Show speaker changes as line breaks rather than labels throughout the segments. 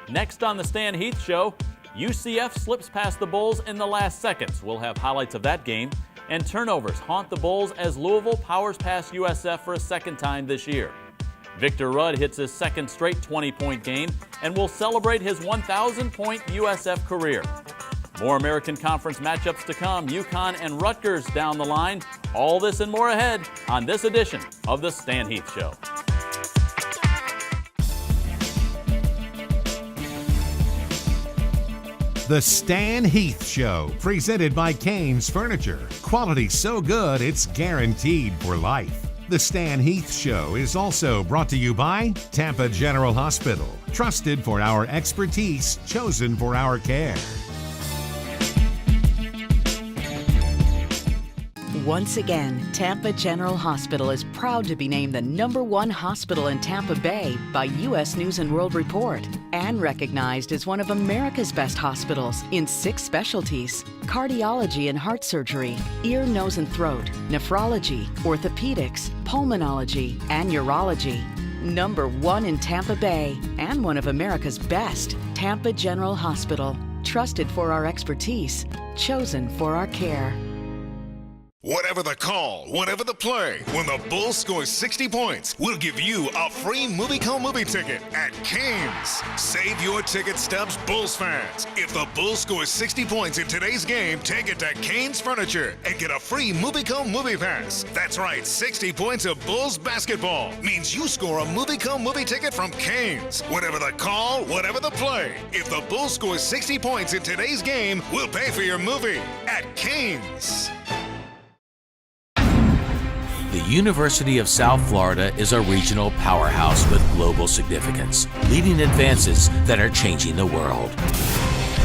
Next on the Stan Heath Show, UCF slips past the Bulls in the last seconds. We'll have highlights of that game. And turnovers haunt the Bulls as Louisville powers past USF for a second time this year. Victor Rudd hits his second straight 20-point game and will celebrate his 1,000-point USF career. More American Conference matchups to come, UConn and Rutgers down the line. All this and more ahead on this edition of the Stan Heath Show.
The Stan Heath Show, presented by Cain's Furniture. Quality so good, it's guaranteed for life. The Stan Heath Show is also brought to you by Tampa General Hospital. Trusted for our expertise, chosen for our care.
Once again, Tampa General Hospital is proud to be named the #1 hospital in Tampa Bay by U.S. News & World Report and recognized as one of America's best hospitals in 6 specialties: cardiology and heart surgery, ear, nose and throat, nephrology, orthopedics, pulmonology, and urology. #1 in Tampa Bay and one of America's best, Tampa General Hospital. Trusted for our expertise, chosen for our care.
Whatever the call, whatever the play, when the Bulls score 60 points, we'll give you a free movie ticket at Cain's. Save your ticket stubs, Bulls fans. If the Bulls score 60 points in today's game, take it to Cain's Furniture and get a free movie pass. That's right, 60 points of Bulls basketball means you score a movie ticket from Cain's. Whatever the call, whatever the play, if the Bulls score 60 points in today's game, we'll pay for your movie at Cain's.
The University of South Florida is a regional powerhouse with global significance, leading advances that are changing the world.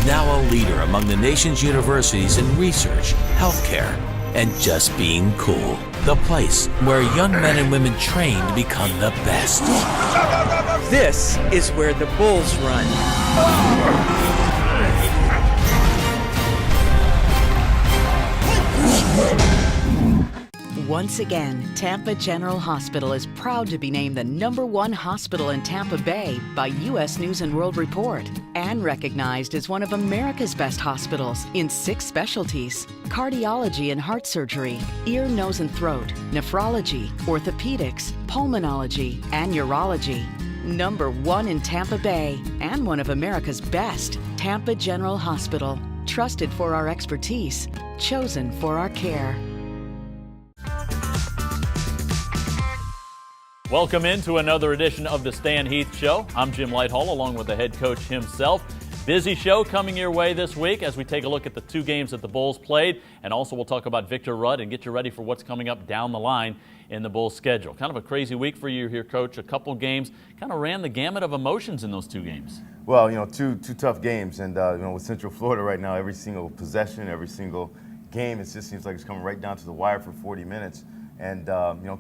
Now a leader among the nation's universities in research, healthcare, and just being cool. The place where young men and women train to become the best.
This is where the Bulls run.
Once again, Tampa General Hospital is proud to be named the #1 hospital in Tampa Bay by U.S. News & World Report and recognized as one of America's best hospitals in 6 specialties: cardiology and heart surgery, ear, nose and throat, nephrology, orthopedics, pulmonology, and urology. #1 in Tampa Bay and one of America's best, Tampa General Hospital. Trusted for our expertise, chosen for our care.
Welcome into another edition of the Stan Heath Show. I'm Jim Lighthall along with the head coach himself. Busy show coming your way this week as we take a look at the 2 games that the Bulls played, and also we'll talk about Victor Rudd and get you ready for what's coming up down the line in the Bulls schedule. Kind of a crazy week for you here, Coach. A couple games, kind of ran the gamut of emotions in those 2 games.
Well, two tough games, and with Central Florida right now, every single possession, every single game, it just seems like it's coming right down to the wire for 40 minutes. And,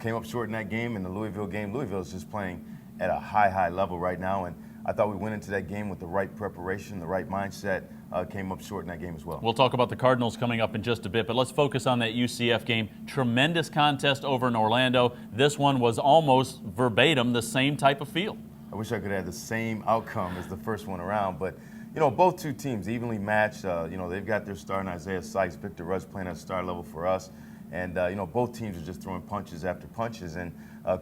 came up short in that game. In the Louisville game, Louisville is just playing at a high level right now. And I thought we went into that game with the right preparation, the right mindset, came up short in that game as well.
We'll talk about the Cardinals coming up in just a bit, but let's focus on that UCF game. Tremendous contest over in Orlando. This one was almost verbatim the same type of feel.
I wish I could have the same outcome as the first one around, but both 2 teams evenly matched. They've got their star in Isaiah Sykes. Victor Rudd's playing at star level for us. And, both teams are just throwing punches after punches and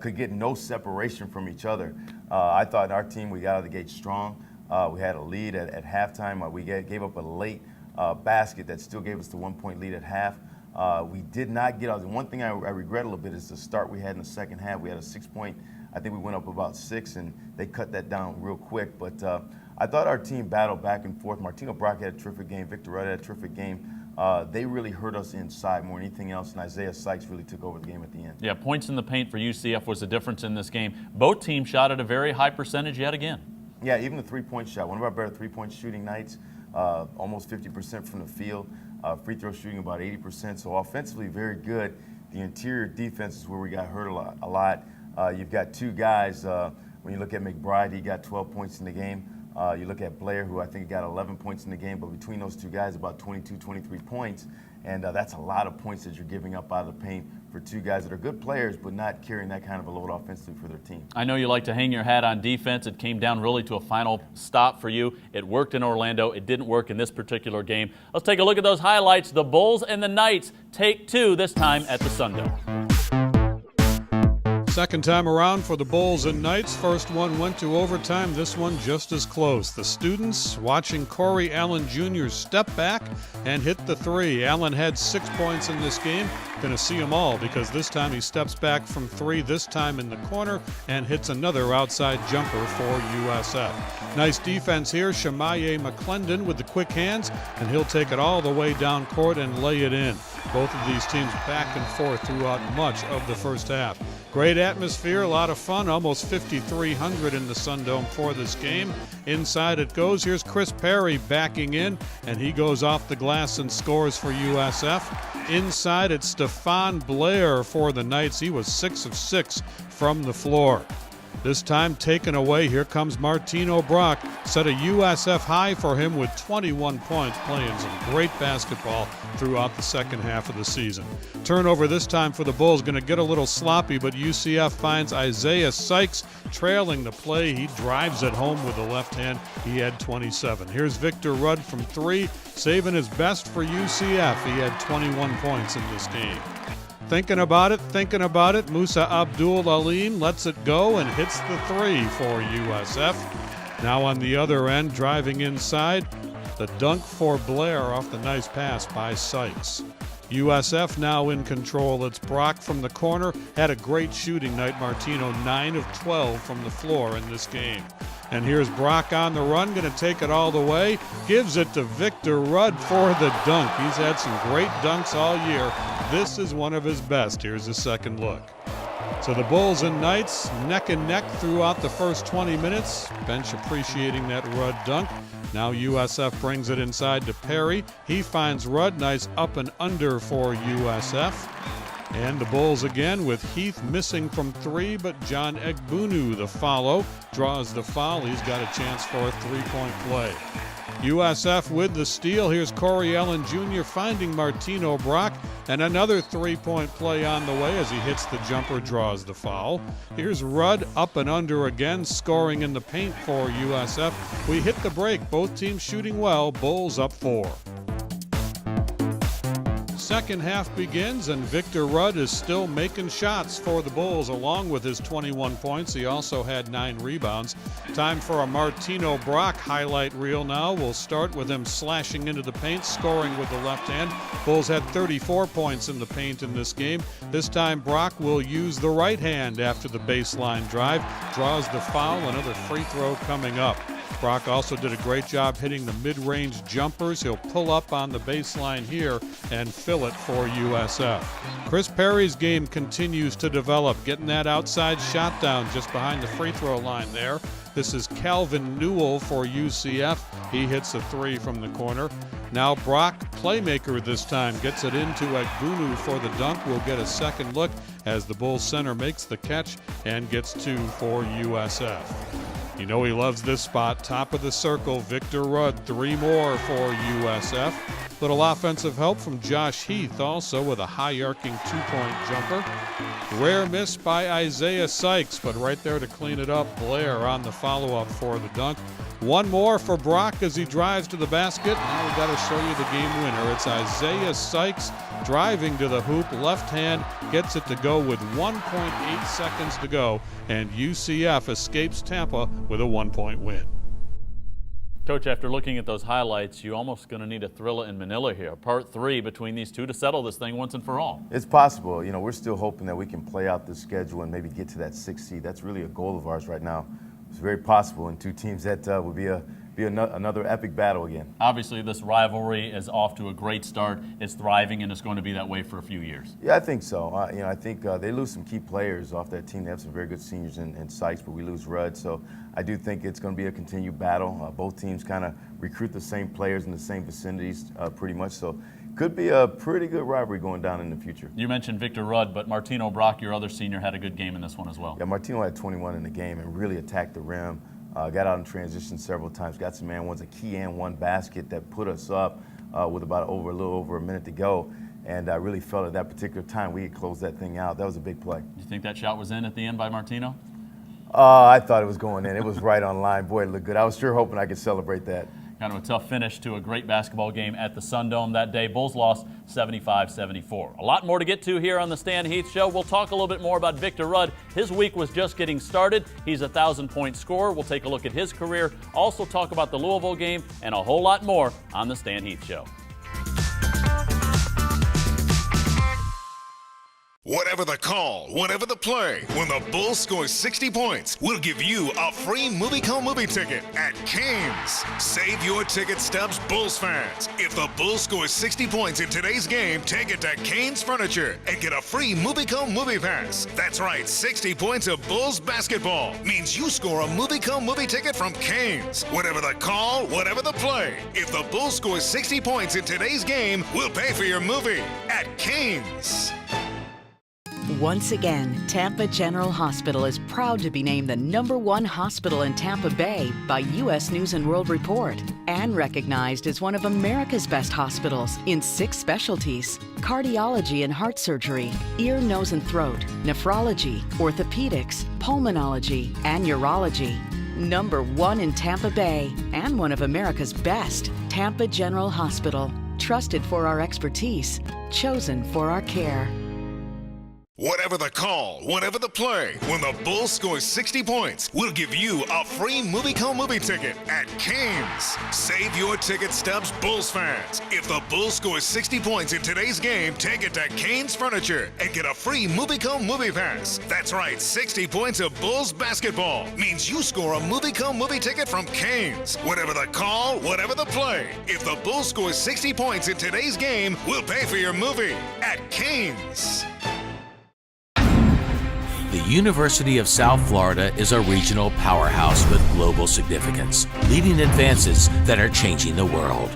could get no separation from each other. I thought our team, we got out of the gate strong. We had a lead at halftime. We gave up a late basket that still gave us the 1-point lead at half. We did not get out. The one thing I regret a little bit is the start we had in the second half. We had a 6-point, I think we went up about 6, and they cut that down real quick. But I thought our team battled back and forth. Martino Brock had a terrific game. Victor Rudd had a terrific game. They really hurt us inside more than anything else, and Isaiah Sykes really took over the game at the end.
Yeah, points in the paint for UCF was the difference in this game. Both teams shot at a very high percentage yet again.
Yeah, even the 3-point shot. One of our better 3-point shooting nights, almost 50% from the field. Free throw shooting about 80%. So offensively, very good. The interior defense is where we got hurt a lot. You've got 2 guys. When you look at McBride, he got 12 points in the game. You look at Blair, who I think got 11 points in the game, but between those 2 guys, about 22, 23 points. And that's a lot of points that you're giving up out of the paint for two guys that are good players, but not carrying that kind of a load offensively for their team.
I know you like to hang your hat on defense. It came down really to a final stop for you. It worked in Orlando. It didn't work in this particular game. Let's take a look at those highlights. The Bulls and the Knights take two, this time at the Sundome.
Second time around for the Bulls and Knights. First one went to overtime. This one just as close. The students watching Corey Allen Jr. step back and hit the three. Allen had 6 points in this game. Going to see them all because this time he steps back from three, this time in the corner, and hits another outside jumper for USF. Nice defense here. Shemaye McClendon with the quick hands, and he'll take it all the way down court and lay it in. Both of these teams back and forth throughout much of the first half. Great atmosphere, a lot of fun, almost 5,300 in the Sundome for this game. Inside it goes. Here's Chris Perry backing in, and he goes off the glass and scores for USF. Inside it's Stephon Blair for the Knights. He was 6 of 6 from the floor. This time taken away. Here comes Martino Brock. Set a USF high for him with 21 points, playing some great basketball throughout the second half of the season. Turnover this time for the Bulls. Going to get a little sloppy, but UCF finds Isaiah Sykes trailing the play. He drives it home with the left hand. He had 27. Here's Victor Rudd from three, saving his best for UCF. He had 21 points in this game. Thinking about it, Musa Abdul-Alim lets it go and hits the three for USF. Now on the other end, driving inside, the dunk for Blair off the nice pass by Sykes. USF now in control. It's Brock from the corner. Had a great shooting night. Martino 9 of 12 from the floor in this game. And here's Brock on the run, going to take it all the way. Gives it to Victor Rudd for the dunk. He's had some great dunks all year. This is one of his best. Here's a second look. So the Bulls and Knights neck and neck throughout the first 20 minutes. Bench appreciating that Rudd dunk. Now USF brings it inside to Perry. He finds Rudd. Nice up and under for USF. And the Bulls again with Heath missing from three, but John Egbunu, the follow, draws the foul. He's got a chance for a three-point play. USF with the steal. Here's Corey Allen Jr. finding Martino Brock, and another three-point play on the way as he hits the jumper, draws the foul. Here's Rudd up and under again, scoring in the paint for USF. We hit the break. Both teams shooting well. Bulls up 4. Second half begins, and Victor Rudd is still making shots for the Bulls along with his 21 points. He also had 9 rebounds. Time for a Martino Brock highlight reel now. We'll start with him slashing into the paint, scoring with the left hand. Bulls had 34 points in the paint in this game. This time Brock will use the right hand after the baseline drive. Draws the foul, another free throw coming up. Brock also did a great job hitting the mid-range jumpers. He'll pull up on the baseline here and fill it for USF. Chris Perry's game continues to develop, getting that outside shot down just behind the free throw line there. This is Calvin Newell for UCF. He hits a three from the corner. Now Brock, playmaker this time, gets it into Egbunu for the dunk. We'll get a second look as the Bulls center makes the catch and gets 2 for USF. You know he loves this spot. Top of the circle, Victor Rudd, 3 more for USF. Little offensive help from Josh Heath also with a high-arcing 2-point jumper. Rare miss by Isaiah Sykes, but right there to clean it up, Blair on the follow-up for the dunk. One more for Brock as he drives to the basket. Now we've got to show you the game winner. It's Isaiah Sykes driving to the hoop, left hand, gets it to go with 1.8 seconds to go, and UCF escapes Tampa with a 1-point win.
Coach, after looking at those highlights, you're almost going to need a thriller in Manila here. Part 3 between these two to settle this thing once and for all.
It's possible. You know, we're still hoping that we can play out this schedule and maybe get to that 6th seed. That's really a goal of ours right now. It's very possible, and two teams that would be another epic battle again.
Obviously, this rivalry is off to a great start. It's thriving, and it's going to be that way for a few years.
Yeah, I think so. I think they lose some key players off that team. They have some very good seniors in Sykes, but we lose Rudd. So I do think it's going to be a continued battle. Both teams kind of recruit the same players in the same vicinities pretty much. So could be a pretty good rivalry going down in the future.
You mentioned Victor Rudd, but Martino Brock, your other senior, had a good game in this one as well.
Yeah, Martino had 21 in the game and really attacked the rim. Got out in transition several times. Got some and ones, a key and one basket that put us up with a little over a minute to go. And I really felt at that particular time we could close that thing out. That was a big play.
Do you think that shot was in at the end by Martino?
I thought it was going in. It was right on line. Boy, it looked good. I was sure hoping I could celebrate that.
Kind of a tough finish to a great basketball game at the Sun Dome that day. Bulls lost 75-74. A lot more to get to here on the Stan Heath Show. We'll talk a little bit more about Victor Rudd. His week was just getting started. He's a 1,000-point scorer. We'll take a look at his career. Also talk about the Louisville game and a whole lot more on the Stan Heath Show.
Whatever the call, whatever the play, when the Bulls score 60 points, we'll give you a free MovieCom movie ticket at Canes. Save your ticket stubs, Bulls fans. If the Bulls score 60 points in today's game, take it to Canes Furniture and get a free MovieCom movie pass. That's right, 60 points of Bulls basketball means you score a MovieCom movie ticket from Canes. Whatever the call, whatever the play, if the Bulls score 60 points in today's game, we'll pay for your movie at Canes.
Once again, Tampa General Hospital is proud to be named the #1 hospital in Tampa Bay by U.S. News and World Report and recognized as one of America's best hospitals in 6 specialties: cardiology and heart surgery, ear, nose, and throat, nephrology, orthopedics, pulmonology, and urology. #1 in Tampa Bay and one of America's best, Tampa General Hospital. Trusted for our expertise, chosen for our care.
Whatever the call, whatever the play, when the Bulls score 60 points, we'll give you a free MovieCom movie ticket at Canes. Save your ticket stubs, Bulls fans. If the Bulls score 60 points in today's game, take it to Canes Furniture and get a free MovieCom movie pass. That's right, 60 points of Bulls basketball means you score a MovieCom movie ticket from Canes. Whatever the call, whatever the play, if the Bulls score 60 points in today's game, we'll pay for your movie at Canes.
The University of South Florida is a regional powerhouse with global significance, leading advances that are changing the world.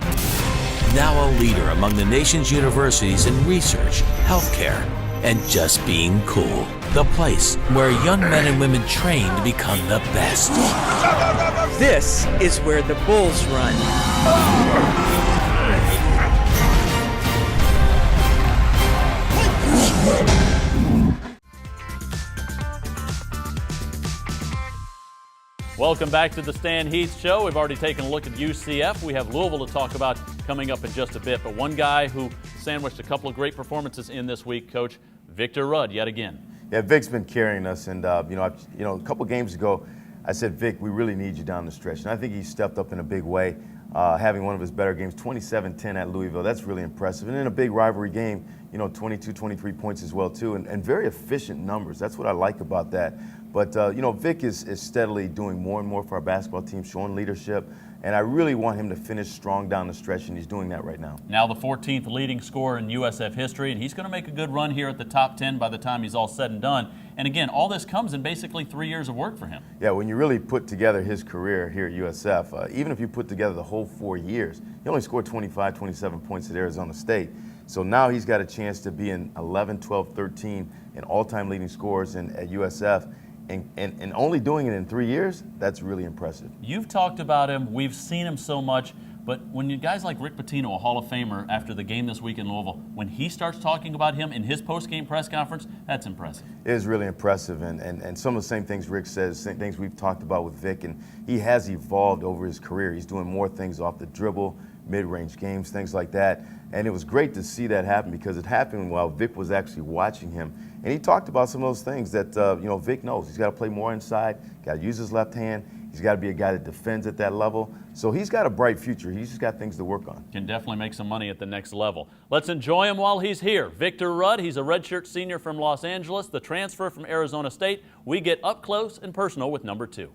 Now a leader among the nation's universities in research, healthcare, and just being cool. The place where young men and women train to become the best.
This is where the Bulls run.
Welcome back to the Stan Heath Show. We've already taken a look at UCF. We have Louisville to talk about coming up in just a bit. But one guy who sandwiched a couple of great performances in this week, Coach, Victor Rudd, yet again.
Yeah, Vic's been carrying us, and a couple games ago, I said, Vic, we really need you down the stretch, and I think he stepped up in a big way, having one of his better games, 27-10 at Louisville. That's really impressive, and in a big rivalry game, 22, 23 points as well too, and very efficient numbers. That's what I like about that. But Vic is steadily doing more and more for our basketball team, showing leadership. And I really want him to finish strong down the stretch, and he's doing that right now.
Now the 14th leading scorer in USF history, and he's going to make a good run here at the top 10 by the time he's all said and done. And again, all this comes in basically 3 years of work for him.
Yeah, when you really put together his career here at USF, even if you put together the whole 4 years, he only scored 25, 27 points at Arizona State. So now he's got a chance to be in 11, 12, 13 in all-time leading scorers at USF. And only doing it in 3 years, that's really impressive.
You've talked about him. We've seen him so much. But when you guys like Rick Pitino, a Hall of Famer, after the game this week in Louisville, when he starts talking about him in his post-game press conference, that's impressive.
It is really impressive. And some of the same things Rick says, same things we've talked about with Vic. And he has evolved over his career. He's doing more things off the dribble, mid-range games, things like that. And it was great to see that happen because it happened while Vic was actually watching him. And he talked about some of those things that, Vic knows. He's got to play more inside, got to use his left hand. He's got to be a guy that defends at that level. So he's got a bright future. He's just got things to work on.
Can definitely make some money at the next level. Let's enjoy him while he's here. Victor Rudd, he's a redshirt senior from Los Angeles, the transfer from Arizona State. We get up close and personal with number 2.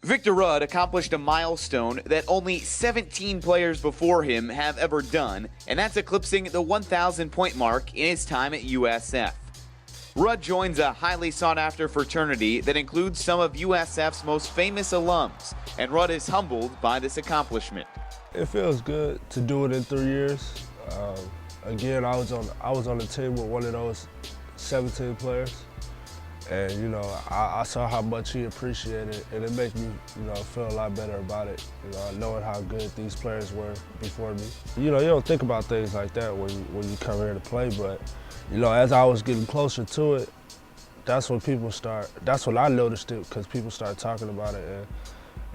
Victor Rudd accomplished a milestone that only 17 players before him have ever done, and that's eclipsing the 1,000-point mark in his time at USF. Rudd joins a highly sought-after fraternity that includes some of USF's most famous alums, and Rudd is humbled by this accomplishment.
It feels good to do it in 3 years. Again, I was on the team with one of those 17 players, And, you know, I saw how much he appreciated it, and it makes me, you know, feel a lot better about it. You know, knowing how good these players were before me. You know, you don't think about things like that when you come here to play, but, you know, as I was getting closer to it, that's when I noticed it, because people started talking about it, and,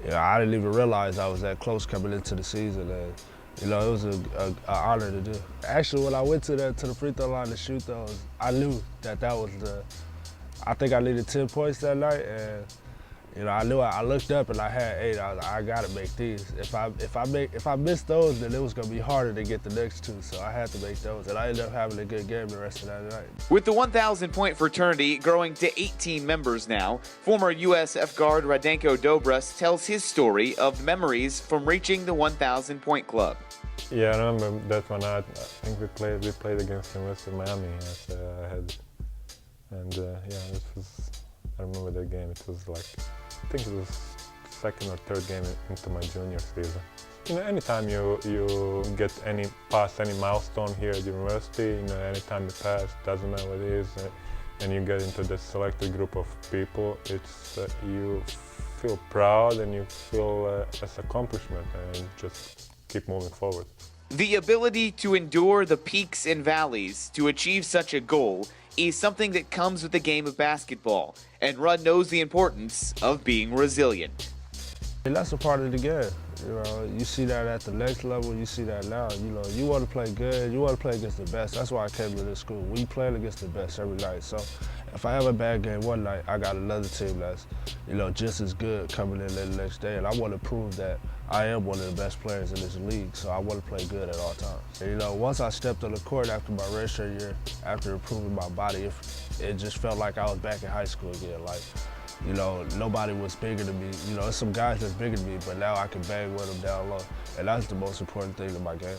you know, I didn't even realize I was that close coming into the season, and, you know, it was an honor to do. Actually, when I went to the free throw line to shoot those, I knew that was I think I needed 10 points that night, and, you know, I looked up and I had 8. I was like, I gotta make these. If I missed those, then it was gonna be harder to get the next 2, so I had to make those, and I ended up having a good game the rest of that night.
With the 1,000-point fraternity growing to 18 members now, former USF guard Radenko Dobras tells his story of memories from reaching the 1,000-point club.
Yeah, I remember that one. I think we played against University of Miami. I remember that game. It was like, I think it was second or third game into my junior season. You know, anytime you get past any milestone here at university, you know, anytime you pass, doesn't matter what it is, and you get into the selected group of people, it's you feel proud and you feel as accomplishment, and just keep moving forward.
The ability to endure the peaks and valleys to achieve such a goal is something that comes with the game of basketball, and Rudd knows the importance of being resilient.
And that's a part of the game. You know, you see that at the next level, you see that now. You know, you want to play good, you want to play against the best. That's why I came to this school. We playing against the best every night. So if I have a bad game one night, I got another team that's, you know, just as good coming in the next day. And I want to prove that I am one of the best players in this league, so I want to play good at all times. And, you know, once I stepped on the court after my redshirt year, after improving my body, it just felt like I was back in high school again. Like, you know, nobody was bigger than me. You know, there's some guys that's bigger than me, but now I can bang with them down low. And that's the most important thing in my game.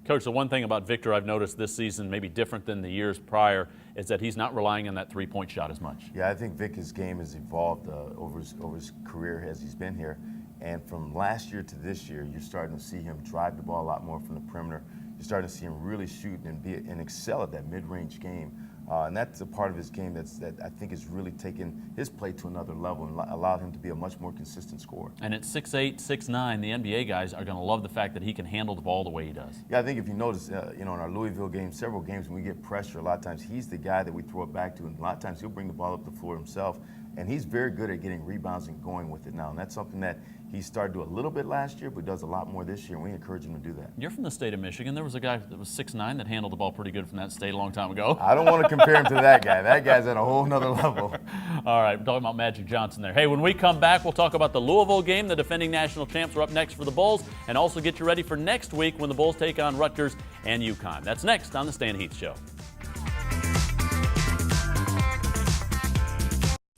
Coach, the one thing about Victor I've noticed this season, maybe different than the years prior, is that he's not relying on that three-point shot as much.
Yeah, I think Vic's game has evolved over his career as he's been here. And from last year to this year, you're starting to see him drive the ball a lot more from the perimeter. You're starting to see him really shoot and excel at that mid-range game. And that's a part of his game that I think is really taken his play to another level and allowed him to be a much more consistent scorer.
And at 6'8", 6'9", the NBA guys are going to love the fact that he can handle the ball the way he does.
Yeah, I think if you notice, you know, in our Louisville game, several games when we get pressure, a lot of times he's the guy that we throw it back to, and a lot of times he'll bring the ball up the floor himself. And he's very good at getting rebounds and going with it now. And that's something that he started to do a little bit last year, but does a lot more this year, and we encourage him to do that.
You're from the state of Michigan. There was a guy that was 6'9" that handled the ball pretty good from that state a long time ago.
I don't want to compare him to that guy. That guy's at a whole nother level.
All right, we're talking about Magic Johnson there. Hey, when we come back, we'll talk about the Louisville game. The defending national champs are up next for the Bulls, and also get you ready for next week when the Bulls take on Rutgers and UConn. That's next on The Stan Heath Show.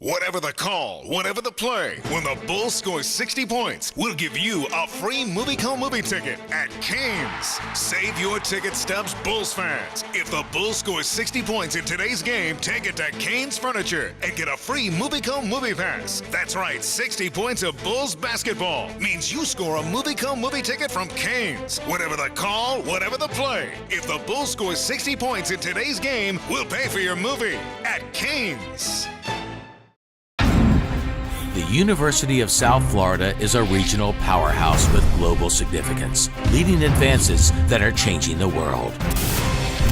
Whatever the call, whatever the play, when the Bulls score 60 points, we'll give you a free movie ticket at Canes. Save your ticket stubs, Bulls fans. If the Bulls score 60 points in today's game, take it to Canes Furniture and get a free movie pass. That's right, 60 points of Bulls basketball means you score a movie ticket from Canes. Whatever the call, whatever the play, if the Bulls score 60 points in today's game, we'll pay for your movie at Canes.
The University of South Florida is a regional powerhouse with global significance, leading advances that are changing the world.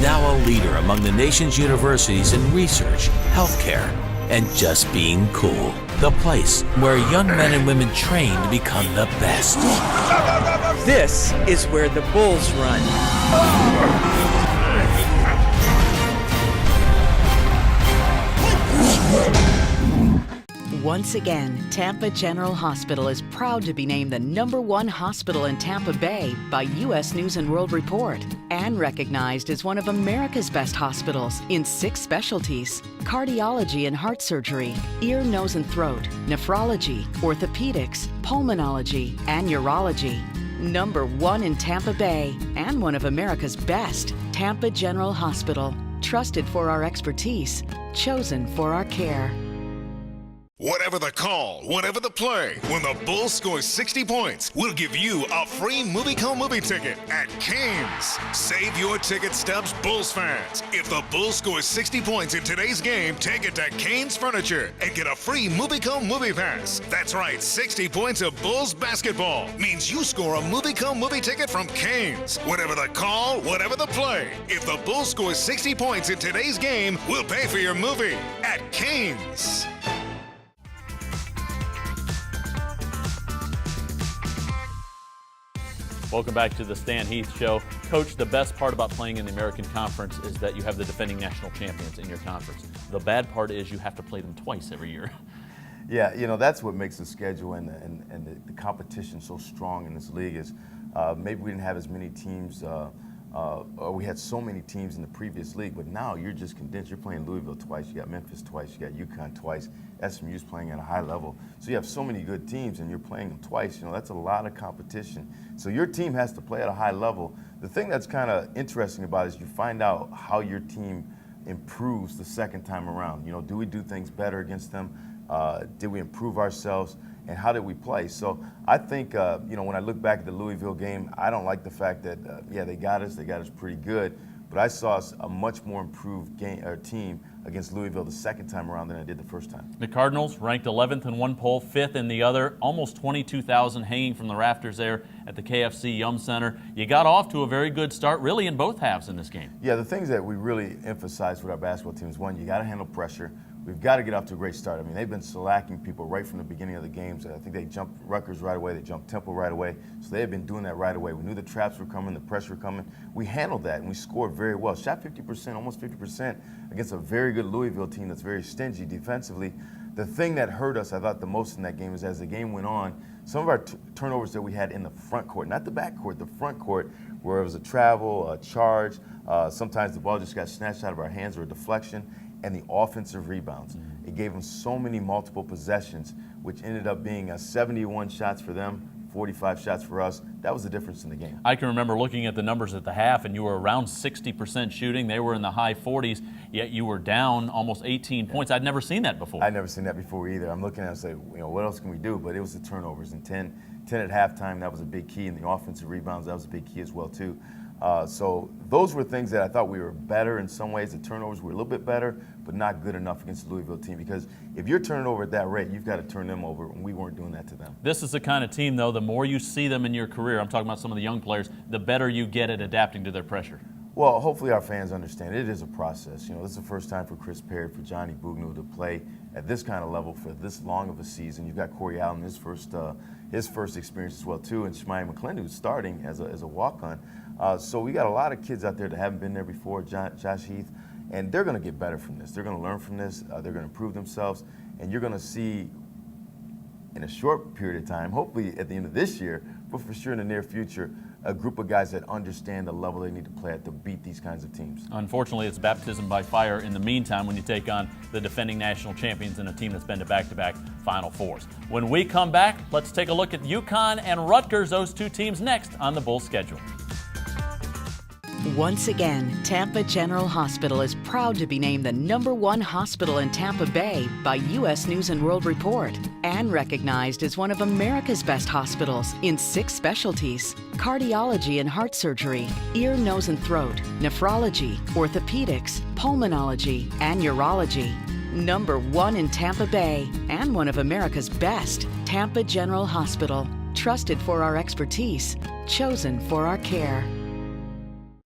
Now a leader among the nation's universities in research, healthcare, and just being cool. The place where young men and women train to become the best.
This is where the Bulls run.
Once again, Tampa General Hospital is proud to be named the #1 hospital in Tampa Bay by U.S. News and World Report and recognized as one of America's best hospitals in 6 specialties: cardiology and heart surgery, ear, nose and throat, nephrology, orthopedics, pulmonology, and urology. #1 in Tampa Bay and one of America's best. Tampa General Hospital, trusted for our expertise, chosen for our care.
Whatever the call, whatever the play, when the Bulls score 60 points, we'll give you a free MovieCom movie ticket at Canes. Save your ticket stubs, Bulls fans. If the Bulls score 60 points in today's game, take it to Canes Furniture and get a free MovieCom movie pass. That's right, 60 points of Bulls basketball means you score a MovieCom movie ticket from Canes. Whatever the call, whatever the play, if the Bulls score 60 points in today's game, we'll pay for your movie at Canes.
Welcome back to the Stan Heath Show. Coach, the best part about playing in the American Conference is that you have the defending national champions in your conference. The bad part is you have to play them twice every year.
Yeah, you know, that's what makes the schedule and the competition so strong in this league is maybe we didn't have as many teams, or we had so many teams in the previous league, but now you're just condensed. You're playing Louisville twice, you got Memphis twice, you got UConn twice, SMU's playing at a high level. So you have so many good teams and you're playing them twice. You know, that's a lot of competition. So your team has to play at a high level. The thing that's kind of interesting about it is you find out how your team improves the second time around. You know, do we do things better against them? Did we improve ourselves? And how did we play? So I think, you know, when I look back at the Louisville game, I don't like the fact that, yeah, they got us pretty good, but I saw a much more improved team against Louisville the second time around than I did the first time.
The Cardinals ranked 11th in one poll, 5th in the other, almost 22,000 hanging from the rafters there at the KFC Yum Center. You got off to a very good start, really, in both halves in this game.
Yeah, the things that we really emphasize with our basketball team is, one, you got to handle pressure. We've got to get off to a great start. I mean, they've been slacking people right from the beginning of the games. I think they jumped Rutgers right away. They jumped Temple right away. So they've been doing that right away. We knew the traps were coming, the pressure coming. We handled that, and we scored very well. Shot 50%, almost 50% against a very good Louisville team that's very stingy defensively. The thing that hurt us, I thought, the most in that game is as the game went on, some of our turnovers that we had in the front court, not the back court, the front court, where it was a travel, a charge, sometimes the ball just got snatched out of our hands or a deflection, and the offensive rebounds. It gave them so many multiple possessions, which ended up being 71 shots for them, 45 shots for us. That was the difference in the game.
I can remember looking at the numbers at the half, and you were around 60% shooting. They were in the high 40s, yet you were down almost 18 points. I'd never seen that before.
I'd never seen that before either. I'm looking at it and say, you know, what else can we do? But it was the turnovers. And 10 at halftime, that was a big key. And the offensive rebounds, that was a big key as well, too. So those were things that I thought we were better in some ways. The turnovers were a little bit better, but not good enough against the Louisville team, because if you're turning over at that rate, you've got to turn them over, and we weren't doing that to them.
This is the kind of team, though, the more you see them in your career, I'm talking about some of the young players, the better you get at adapting to their pressure.
Well, hopefully our fans understand it is a process. You know, this is the first time for Chris Perry, for Johnny Bugno to play at this kind of level for this long of a season. You've got Corey Allen, his first experience as well, too, and Shemai McClendon, who's starting as a walk-on. So we got a lot of kids out there that haven't been there before, Josh Heath, and they're going to get better from this. They're going to learn from this. They're going to improve themselves, and you're going to see in a short period of time, hopefully at the end of this year, but for sure in the near future, a group of guys that understand the level they need to play at to beat these kinds of teams.
Unfortunately, it's baptism by fire in the meantime when you take on the defending national champions and a team that's been to back-to-back Final Fours. When we come back, let's take a look at UConn and Rutgers, those two teams next on the Bulls schedule.
Once again, Tampa General Hospital is proud to be named the #1 hospital in Tampa Bay by U.S. News and World Report and recognized as one of America's best hospitals in 6 specialties: cardiology and heart surgery, ear, nose, and throat, nephrology, orthopedics, pulmonology, and urology. #1 in Tampa Bay and one of America's best, Tampa General Hospital. Trusted for our expertise, chosen for our care.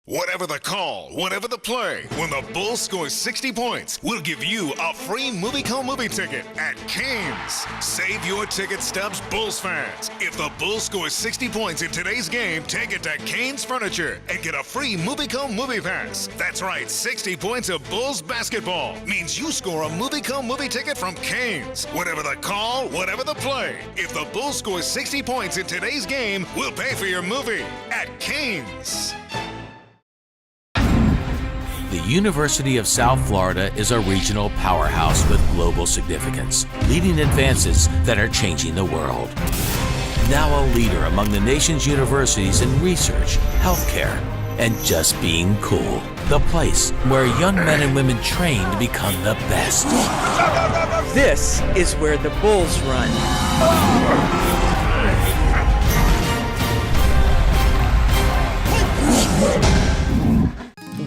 Whatever the call, whatever the play, when the Bulls score 60 points, we'll give you a free MovieCom movie ticket at Canes. Save your ticket stubs, Bulls fans. If the Bulls score 60 points in today's game, take it to Canes Furniture and get a free MovieCom movie pass. That's right, 60 points of Bulls basketball means you score a MovieCom movie ticket from Canes. Whatever the call, whatever the play, if the Bulls score 60 points in today's game, we'll pay for your movie at Canes.
The University of South Florida is a regional powerhouse with global significance, leading advances that are changing the world. Now a leader among the nation's universities in research, healthcare, and just being cool. The place where young men and women train to become the best.
This is where the Bulls run.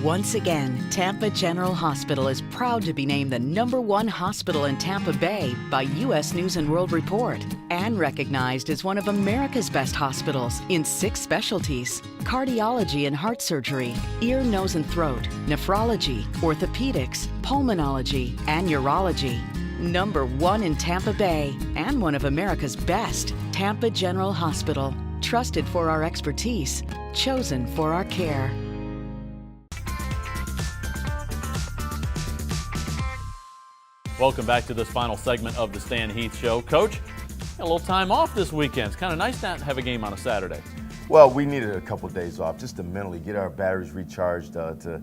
Once again, Tampa General Hospital is proud to be named the #1 hospital in Tampa Bay by U.S. News and World Report and recognized as one of America's best hospitals in 6 specialties: cardiology and heart surgery, ear, nose, and throat, nephrology, orthopedics, pulmonology, and urology. #1 in Tampa Bay and one of America's best, Tampa General Hospital. Trusted for our expertise, chosen for our care.
Welcome back to this final segment of the Stan Heath Show. Coach, a little time off this weekend. It's kind of nice not to have a game on a Saturday.
Well, we needed a couple of days off just to mentally get our batteries recharged, to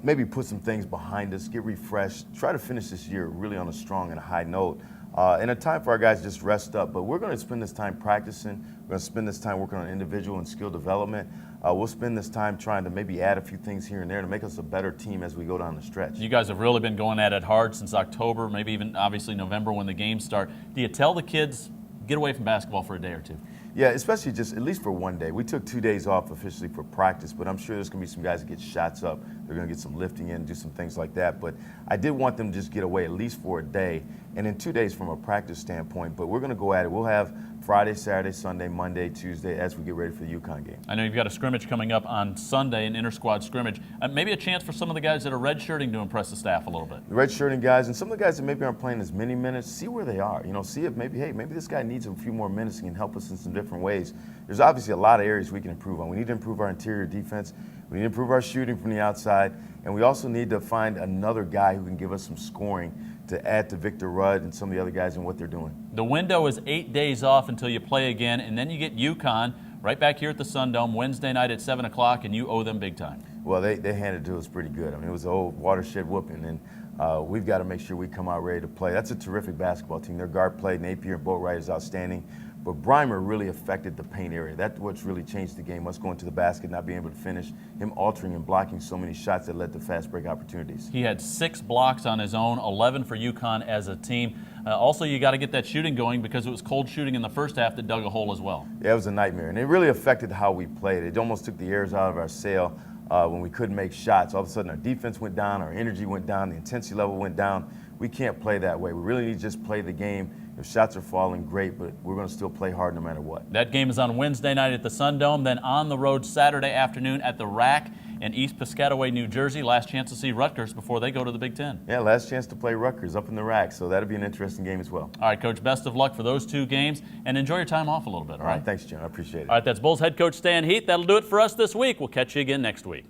maybe put some things behind us, get refreshed, try to finish this year really on a strong and a high note. And a time for our guys to just rest up. But we're going to spend this time practicing. We're going to spend this time working on individual and skill development. We'll spend this time trying to maybe add a few things here and there to make us a better team as we go down the stretch.
You guys have really been going at it hard since October, maybe even obviously November when the games start. Do you tell the kids, get away from basketball for a day or two?
Yeah, especially just at least for one day. We took 2 days off officially for practice, but I'm sure there's going to be some guys that get shots up. They're going to get some lifting in, do some things like that. But I did want them to just get away at least for a day, and then 2 days from a practice standpoint. But we're going to go at it. We'll have Friday, Saturday, Sunday, Monday, Tuesday as we get ready for the UConn game.
I know you've got a scrimmage coming up on Sunday, an inter-squad scrimmage. Maybe a chance for some of the guys that are redshirting to impress the staff a little bit.
The redshirting guys and some of the guys that maybe aren't playing as many minutes, see where they are. See if maybe, hey, maybe this guy needs a few more minutes and can help us in some different ways. There's obviously a lot of areas we can improve on. We need to improve our interior defense. We need to improve our shooting from the outside. And we also need to find another guy who can give us some scoring to add to Victor Rudd and some of the other guys and what they're doing.
The window is 8 days off until you play again, and then you get UConn right back here at the Sun Dome Wednesday night at 7 o'clock, and you owe them big time.
Well, they handed it to us pretty good. I mean, it was an old watershed whooping, and we've got to make sure we come out ready to play. That's a terrific basketball team. Their guard play, Napier and Boatwright, is outstanding. But Breimer really affected the paint area. That's what's really changed the game. Us going to the basket, not being able to finish, him altering and blocking so many shots that led to fast break opportunities.
He had 6 blocks on his own, 11 for UConn as a team. Also, you got to get that shooting going because it was cold shooting in the first half that dug a hole as well.
Yeah, it was a nightmare, and it really affected how we played. It almost took the airs out of our sail when we couldn't make shots. All of a sudden, our defense went down, our energy went down, the intensity level went down. We can't play that way. We really need to just play the game. If shots are falling, great, but we're going to still play hard no matter what.
That game is on Wednesday night at the Sun Dome, then on the road Saturday afternoon at the Rack in East Piscataway, New Jersey. Last chance to see Rutgers before they go to the Big Ten.
Yeah, last chance to play Rutgers up in the Rack, so that'll be an interesting game as well.
All right, Coach, best of luck for those 2 games, and enjoy your time off a little bit, all right?
Thanks, Jim. I appreciate it.
All right, that's Bulls head coach Stan Heath. That'll do it for us this week. We'll catch you again next week.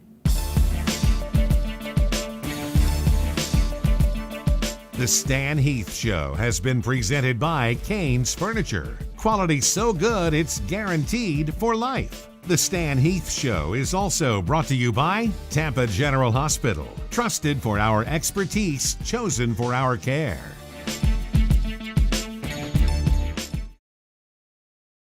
The Stan Heath Show has been presented by Kane's Furniture. Quality so good it's guaranteed for life. The Stan Heath Show is also brought to you by Tampa General Hospital. Trusted for our expertise, chosen for our care.